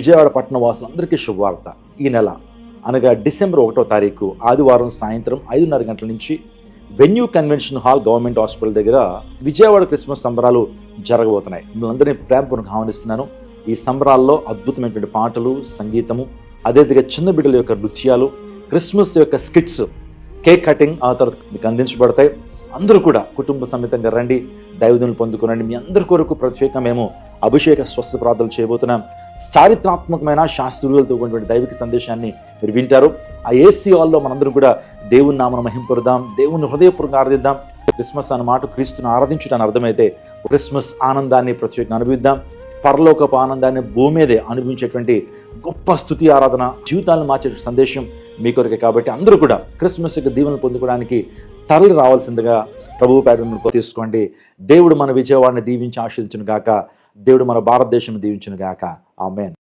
విజయవాడ పట్టణ వాసులందరికీ శుభవార్త. ఈ నెల అనగా డిసెంబర్ 1వ తారీఖు ఆదివారం సాయంత్రం 5:30 గంటల నుంచి venue convention hall government hospital దగ్గర విజయవాడ క్రిస్మస్ సంబరాలు జరగబోతున్నాయి. మిమ్మల్ని అందరినీ ప్రేమపూర్వకంగా ఆహ్వానిస్తున్నాను. ఈ సంబరాల్లో అద్భుతమైనటువంటి పాటలు, సంగీతము, అదేవిధంగా చిన్న బిడ్డల యొక్క నృత్యాలు, క్రిస్మస్ యొక్క స్కిట్స్, కేక్ కటింగ్ ఆ తర్వాత మీకు అందించబడతాయి. అందరూ కూడా కుటుంబ సమేతంగా రండి, దైవజనులు పొందుకునండి. మీ అందరి కొరకు ప్రత్యేకంగా మేము అభిషేక స్వస్థ ప్రార్థనలు చేయబోతున్నాం. చారిత్రాత్మకమైన శాస్త్రులతో కూడినటువంటి దైవిక సందేశాన్ని మీరు వింటారు. ఆ ఏసీ హాల్లో మనందరం కూడా దేవుని నామను మహింపరుదాం, దేవుని హృదయపూర్వకంగా ఆరాధిద్దాం. క్రిస్మస్ అన్న మాట క్రీస్తును ఆరాధించడానికి అర్థమైతే క్రిస్మస్ ఆనందాన్ని ప్రత్యేకంగా అనుభవిద్దాం. పరలోకపు ఆనందాన్ని భూమి మీదే అనుభవించేటువంటి గొప్ప స్తుతి ఆరాధన, జీవితాలను మార్చే సందేశం మీ కొరకే. కాబట్టి అందరూ కూడా క్రిస్మస్ యొక్క దీవెనలు పొందుకోవడానికి తరలి రావాల్సిందిగా ప్రభువు పేరు తీసుకోండి. దేవుడు మన విజయవాడని దీవించి ఆశీర్వదించును గాక. దేవుడు మన భారతదేశం దీవించును గాక. ఆమేన్.